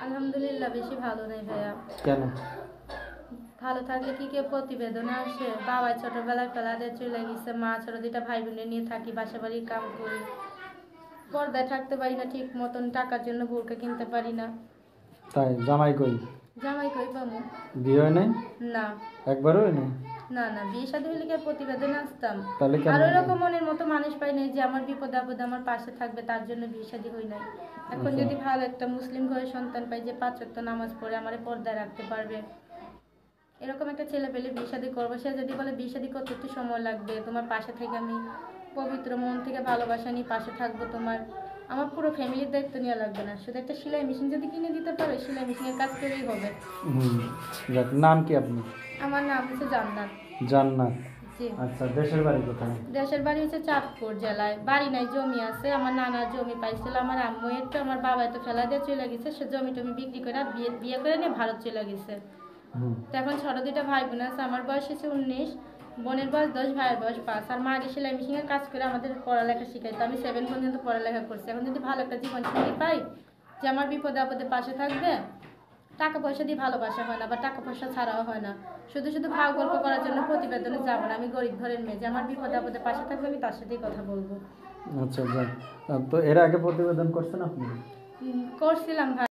আলহামদুলিল্লাহ বেশি ভালো নাই ভাইয়া। কেন? ভালো থাকলে কি কেউ প্রতিবেদনে আসে? বাবা ছোটবেলায় ফেলা দিয়ে চলে গেছে, মা ছোট দুইটা ভাই বোনে নিয়ে থাকি, বাসা বাড়ির কাম করি, পর্দায় থাকতে পারি না ঠিক মতন, টাকার জন্য বোরকা কিনতে পারি না। তাই? জামাই কই? জামাই কই পামু? বিয়ে হয় নাই? না একবারও হয় নাই? না না, বিয়ে শাদী হলে কি আর প্রতিবেদনে আসতাম? তাহলে আর কেন? ওইরকম মনের মতো মানুষ পাই নাই যে আমার বিপদে আপদে আমার পাশে থাকবে, তার জন্য বিয়ে শাদী হই নাই। এখন আচ্ছা। যদি ভালো একটা মুসলিম ঘরের সন্তান পাই যে 5 ওয়াক্ত নামাজ পড়ে আমার পর্দায় রাখতে পারবে, এরকম একটা ছেলে পেলে বিয়ে শাদী করবো। সে যদি বলে বিয়ে শাদী করতে একটু সময় লাগবে, তোমার পাশে থেকে আমি পবিত্র মন থেকে ভালোবাসা নিয়ে পাশে থাকবো, তোমার আমার পুরো ফ্যামিলির দায়িত্ব নেওয়া লাগবে না, শুধু একটা সেলাই মেশিন যদি কিনে দিতে পারে, সেলাই মেশিনের কাজ করেই হবে। যাক, নাম কি আপনি? আমার নাম হচ্ছে জান্নাত। জান্নাত। জি। আচ্ছা, দেশের বাড়ি কোথায়? দেশের বাড়ি হচ্ছে চাঁদপুর জেলায়। বাড়ি নাই, জমি আছে। আমার নানার জমি পাইছিল, আমার আম্মু একটু, আমার বাবা তো ফেলা দিয়ে চলে গেছে, সে জমি টমি বিক্রি করে বিয়ে করে নিয়ে ভারত চলে গেছে। তো এখন ছোট দুইটা ভাই বোন আছে, আমার বয়স হচ্ছে 19, বোনের বয়স 10, ভাইয়ের বয়স 5। আর মা আগে সেলাই মেশিনের কাজ করে আমাদের পড়ালেখা শিখাইতো, আমি 7 পর্যন্ত পড়ালেখা করছি। এখন যদি ভালো একটা জীবন সঙ্গী পাই যে আমার বিপদে আপদে পাশে থাকবে, টাকা পয়সা দিয়ে ভালোবাসা হয় না, বা টাকা পয়সা ছাড়াও হয় না, শুধু শুধু ভাও গল্প করার জন্য প্রতিবেদনে যাবো না। আমি গরিব ঘরের মেয়ে, যে আমার বিপদে আপদে পাশে থাকবে, আমি তার সাথেই কথা বলবো। আচ্ছা, যাক। তো এর আগে প্রতিবেদন করছেন আপনি? করছিলাম ভাই।